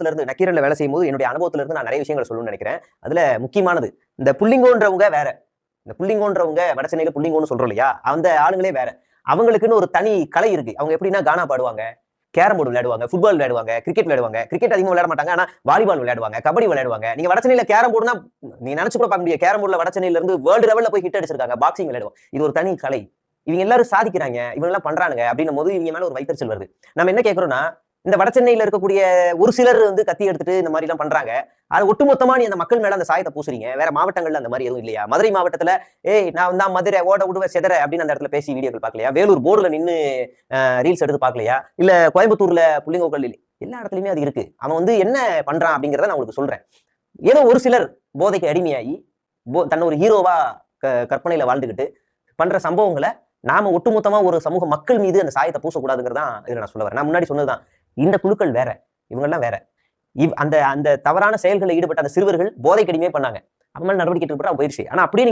இருந்து நக்கீரன்ல வேலை செய்யும் போது என்னுடைய அனுபவத்துல இருந்து நான் நிறைய விஷயங்கள் சொல்லணும்னு நினைக்கிறேன். அதுல முக்கியமானது இந்த புள்ளிங்கோன்றவங்க வேற. இந்த புள்ளிங்கோன்றவங்க வட சென்னையில புள்ளிங்கோன்னு சொல்றோம் இல்லையா? அந்த ஆளுங்களே வேற. அவங்களுக்குன்னு ஒரு தனி கலை இருக்கு. அவங்க எப்படின்னா கானா பாடுவாங்க, கேரம் போர்டு விளையாடுவாங்க, ஃபுட்பால் விளையாடுவாங்க, கிரிக்கெட் விளையாடுவாங்க. கிரிக்கெட் அதிகமா விளையாட மாட்டாங்க. ஆனா வாலிபால் விளையாடுவாங்க, கபடி விளையாடுவாங்க. நீங்க வட சென்னையில கேரம் போர்டுனா நீ நினைச்சு கூட பார்க்க முடியாது. கேரம் போர்டுல வட சென்னையில இருந்து வேர்ல்டு லெவல்ல போய் ஹிட் அடிச்சிருக்காங்க. பாக்ஸிங் விளையாடுவாங்க. இது ஒரு தனி கலை. இவங்க எல்லாரும் சாதிக்கிறாங்க. இவங்க எல்லாம் பண்றானுங்க அப்படின்னும் போது இவங்க மேல ஒரு வைத்தறிச்சல் வருது. நம்ம என்ன கேட்கிறோம்னா இந்த வட சென்னையில இருக்கக்கூடிய ஒரு சிலர் வந்து கத்தி எடுத்துட்டு இந்த மாதிரி எல்லாம் பண்றாங்க. அது ஒட்டுமொத்தமா நீ அந்த மக்கள் மேல அந்த சாயத்தை பூசுறீங்க. வேற மாவட்டங்கள்ல அந்த மாதிரி எதுவும் இல்லையா? மதுரை மாவட்டத்துல நான் தான் மதுரை ஓட விடுவேன் செதற அப்படின்னு அந்த இடத்துல பேசி வீடியோக்கள் பார்க்கலையா? வேலூர் போர்டுல நின்னு ரீல்ஸ் எடுத்து பார்க்கலையா? இல்ல கோயம்புத்தூர்ல புள்ளிங்கோக்கள் எல்லா இடத்துலயுமே அது இருக்கு. அவன் வந்து என்ன பண்றான் அப்படிங்கறத நான் உங்களுக்கு சொல்றேன். ஏதோ ஒரு சிலர் போதைக்கு அடிமையாகி தன்னை ஒரு ஹீரோவா கற்பனையில வாழ்ந்துகிட்டு பண்ற சம்பவங்களை நாம ஒட்டுமொத்தமா ஒரு சமூக மக்கள் மீது அந்த சாயத்தை பூசக்கூடாதுங்கிறதான் இதுல நான் சொல்ல வரேன். நான் முன்னாடி சொன்னதுதான். இந்த குழுக்கள் வேற, இவங்க எல்லாம் வேற. அந்த அந்த தவறான செயல்களில் ஈடுபட்ட அந்த சிறுவர்கள் போதைக்கு அடிமையே பண்ணாங்க. அவங்க மேல நடவடிக்கை எடுக்கப்பட்டு போயிடுச்சு. ஆனா அப்படியே